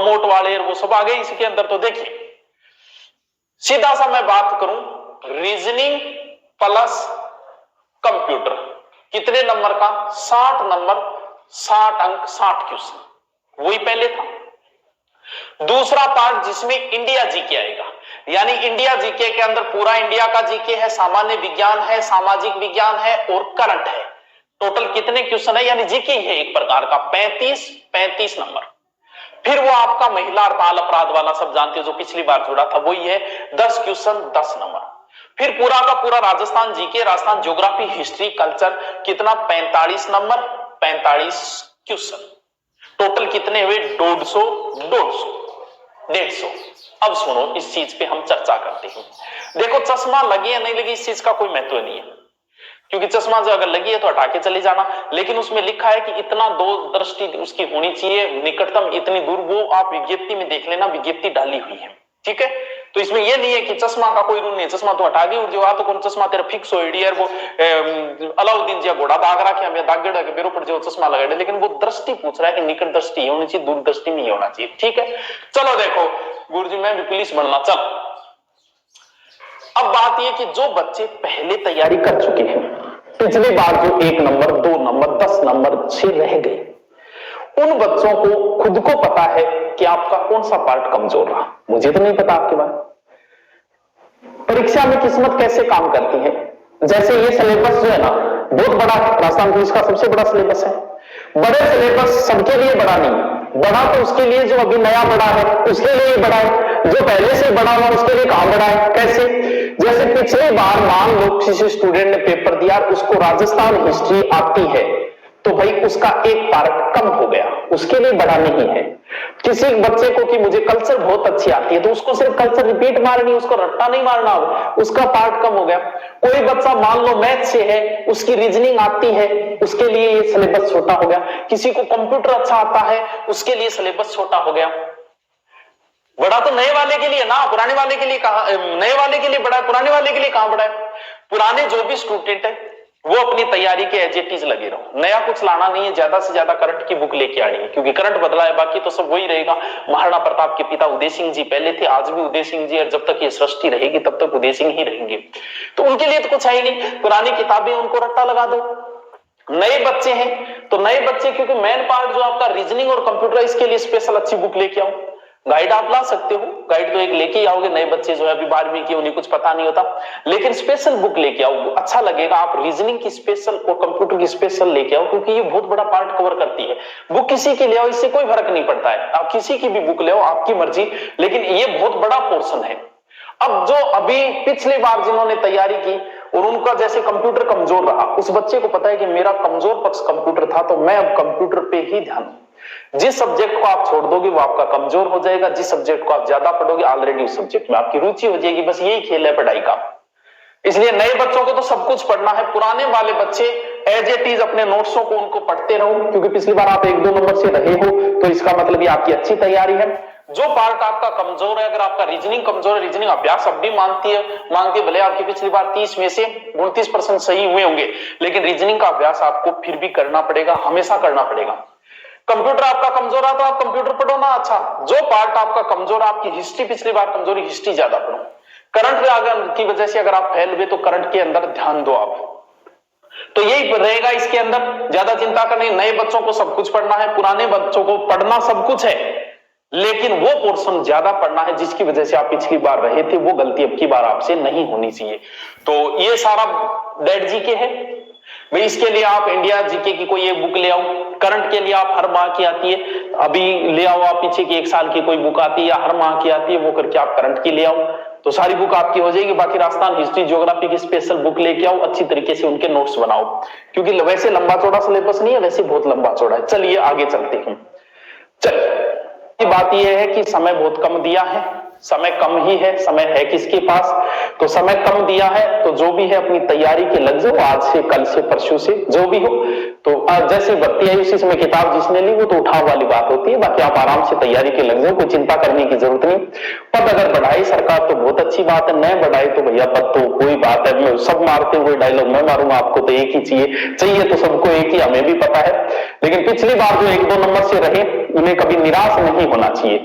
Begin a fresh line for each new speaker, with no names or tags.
मोट वाले वो सब आ गए इसके अंदर। तो देखिए सीधा सा मैं बात करूं, रीजनिंग प्लस कंप्यूटर कितने नंबर का? 60 नंबर, 60 अंक, 60 क्वेश्चन, वही पहले था। दूसरा पार्ट जिसमें इंडिया जीके आएगा, यानी इंडिया जीके के अंदर पूरा इंडिया का जीके है, सामान्य विज्ञान है, सामाजिक विज्ञान है और करंट है। टोटल कितने क्वेश्चन है, यानी जीके है एक प्रकार का 35 नंबर। फिर वो आपका महिला और बाल अपराध वाला सब जानते हो जो पिछली बार जुड़ा था, वही है 10 क्वेश्चन 10 नंबर। फिर पूरा का पूरा Rajasthan GK, Rajasthan geography, history, culture कितना? 45 नंबर, 45 क्वेश्चन। टोटल कितने हुए? 150। अब सुनो, इस चीज पे हम चर्चा करते हैं। देखो चश्मा लगे या नहीं लगे इस चीज का कोई महत्व नहीं है, क्योंकि चश्मा जो अगर लगी है तो हटा के चले जाना, लेकिन उसमें लिखा है कि इतना दो दृष्टि उसकी होनी चाहिए, निकटतम इतनी दूर, वो आप विज्ञप्ति में देख लेना, विज्ञप्ति डाली हुई है, ठीक है। तो इसमें यह नहीं है कि चश्मा का कोई रूल नहीं, चश्मा तो हटा गई, जो तो कौन चश्मा तेरा फिक्स हो यार, वो अलाउद्दीन जी घोड़ा दाग रखे हमें दाग गेड़ा के बेरों पर जो चश्मा लगा, लेकिन वो दृष्टि पूछ रहा है कि निकट दृष्टि होनी चाहिए, दूर दृष्टि नहीं होना चाहिए, ठीक है। चलो देखो गुरुजी मैं भी पुलिस बनना, चल। अब बात यह कि जो बच्चे पहले तैयारी कर चुके हैं, पिछली बार जो 1 नंबर 2 नंबर 10 नंबर से रह गए, उन बच्चों को खुद को पता है कि आपका कौन सा पार्ट कमजोर रहा। मुझे तो नहीं पता आपके बारे। परीक्षा में किस्मत कैसे काम करती है, जैसे ये सिलेबस जो है ना बहुत बड़ा, राजस्थान पुलिस का सबसे बड़ा सिलेबस है। बड़े सिलेबस सबके लिए बड़ा नहीं, बड़ा तो उसके लिए जो अभी नया बड़ा है उसके लिए बड़ा है, जो पहले से बड़ा हुआ उसके लिए कहां बड़ा है। कैसे? जैसे पिछली बार मान लो किसी स्टूडेंट ने पेपर दिया, उसको राजस्थान हिस्ट्री आती है, तो भाई उसका एक पार्ट कम हो गया, उसके लिए बड़ा नहीं है। किसी बच्चे को कि मुझे कल्चर बहुत अच्छी आती है, तो उसको सिर्फ कल्चर रिपीट मारनी, उसको रट्टा नहीं मारना, उसका पार्ट कम हो गया। कोई बच्चा मान लो मैथ से है, उसकी रीजनिंग आती है, उसके लिए ये सिलेबस छोटा हो गया। किसी को कंप्यूटर अच्छा आता है, उसके लिए सिलेबस छोटा हो गया। बड़ा तो नए वाले के लिए ना, पुराने वाले के लिए कहां? नए वाले के लिए बड़ा है, पुराने वाले के लिए कहां बड़ा है। पुराने जो भी स्टूडेंट है वो अपनी तैयारी के एज इट इज लगे रहो, नया कुछ लाना नहीं है, ज्यादा से ज्यादा करंट की बुक लेके आनी है, क्योंकि करंट बदला है, बाकी तो सब वही रहेगा। महाराणा प्रताप के पिता उदय सिंह जी पहले थे, आज भी उदय सिंह जी, और जब तक ये सृष्टि रहेगी तब तक उदय सिंह ही रहेंगे। तो उनके लिए तो कुछ है ही नहीं, पुरानी किताबें उनको रट्टा लगा दो। नए बच्चे हैं तो नए बच्चे, क्योंकि मेन पार्ट जो आपका रीजनिंग और कंप्यूटर, इसके लिए स्पेशल अच्छी बुक लेके आओ। गाइड आप ला सकते हो, गाइड तो एक लेके ही आओगे, नए बच्चे जो है अभी 12वीं की, उन्हें कुछ पता नहीं होता, लेकिन स्पेशल बुक लेके आओ, अच्छा लगेगा। आप रीजनिंग की स्पेशल और कंप्यूटर की स्पेशल लेके आओ, क्योंकि ये बहुत बड़ा पार्ट कवर करती है। बुक किसी की ले आओ, इससे कोई फर्क नहीं पड़ता है, आप किसी की भी बुक ले आओ, आपकी मर्जी, लेकिन ये बहुत बड़ा पोर्शन है। अब जो अभी पिछली बार जिन्होंने तैयारी की और उनका जैसे कंप्यूटर कमजोर रहा, उस बच्चे को पता है कि मेरा कमजोर पक्ष कंप्यूटर था, तो मैं अब कंप्यूटर पे ही ध्यान, जिस सब्जेक्ट को आप छोड़ दोगे वो आपका कमजोर हो जाएगा, जिस सब्जेक्ट को आप ज्यादा पढ़ोगे ऑलरेडी उस सब्जेक्ट में आपकी रुचि हो जाएगी। बस यही खेल है पढ़ाई का। इसलिए नए बच्चों को तो सब कुछ पढ़ना है, पुराने वाले बच्चे एज इट इज अपने नोट्सों को उनको पढ़ते रहो, क्योंकि पिछली बार आप 1-2 नंबर से रहे हो, तो इसका मतलब ये आपकी अच्छी तैयारी है। जो पार्ट आपका कमजोर है, अगर आपका रीजनिंग कमजोर है, रीजनिंग अभ्यास अब भी मांगती है, भले आपकी पिछली बार 30 में से 29% सही हुए होंगे, लेकिन रीजनिंग का अभ्यास आपको फिर भी करना पड़ेगा, हमेशा करना पड़ेगा। कंप्यूटर आपका कमजोर है तो आप कंप्यूटर पढ़ो ना, अच्छा। जो पार्ट आपका कमजोर है, आपकी हिस्ट्री पिछली बार कमजोरी, हिस्ट्री ज्यादा पढ़ो। करंट की वजह से अगर आप फेल हुए तो करंट के अंदर ध्यान दो आप, तो यही रहेगा इसके अंदर, ज्यादा चिंता करनी। नए बच्चों को सब कुछ पढ़ना है, पुराने बच्चों को पढ़ना सब कुछ है, लेकिन वो पोर्शन ज्यादा पढ़ना है जिसकी वजह से आप पिछली बार रहे थे, वो गलती अब की बार आपसे नहीं होनी चाहिए। तो ये सारा डेड जीके है भाई, इसके लिए आप इंडिया जीके की कोई एक बुक ले आओ। करंट के लिए आप हर माह की आती है, अभी ले आओ आप पीछे की 1 साल की कोई बुक आती है या हर माह की आती है, वो करके आप करंट की ले आओ, तो सारी बुक आपकी हो जाएगी। बाकी राजस्थान हिस्ट्री ज्योग्राफी की स्पेशल बुक लेके आओ, अच्छी तरीके से उनके नोट्स बनाओ, क्योंकि वैसे लंबा चौड़ा सिलेबस नहीं है, वैसे बहुत लंबा चौड़ा है। चलिए आगे चलते हैं। चल बात यह है कि समय बहुत कम दिया है, समय कम ही है, समय है किसके पास, तो समय कम दिया है, तो जो भी है अपनी तैयारी के लग जाओ, आज से कल से परसों से जो भी हो। तो जैसे बत्ती आई उसी समय किताब जिसने ली वो तो उठाव वाली बात होती है, बाकी आप आराम से तैयारी के लग जाओ, कोई चिंता करने की जरूरत नहीं। पद अगर बढ़ाई सरकार तो बहुत अच्छी बात है, नहीं बढ़ाई तो भैया पद तो कोई बात है, सब मारते हुए डायलॉग मैं मारूंगा, आपको तो एक ही चाहिए तो सबको एक ही, हमें भी पता है। लेकिन पिछली बार जो 1-2 नंबर से रहे उन्हें कभी निराश नहीं होना चाहिए।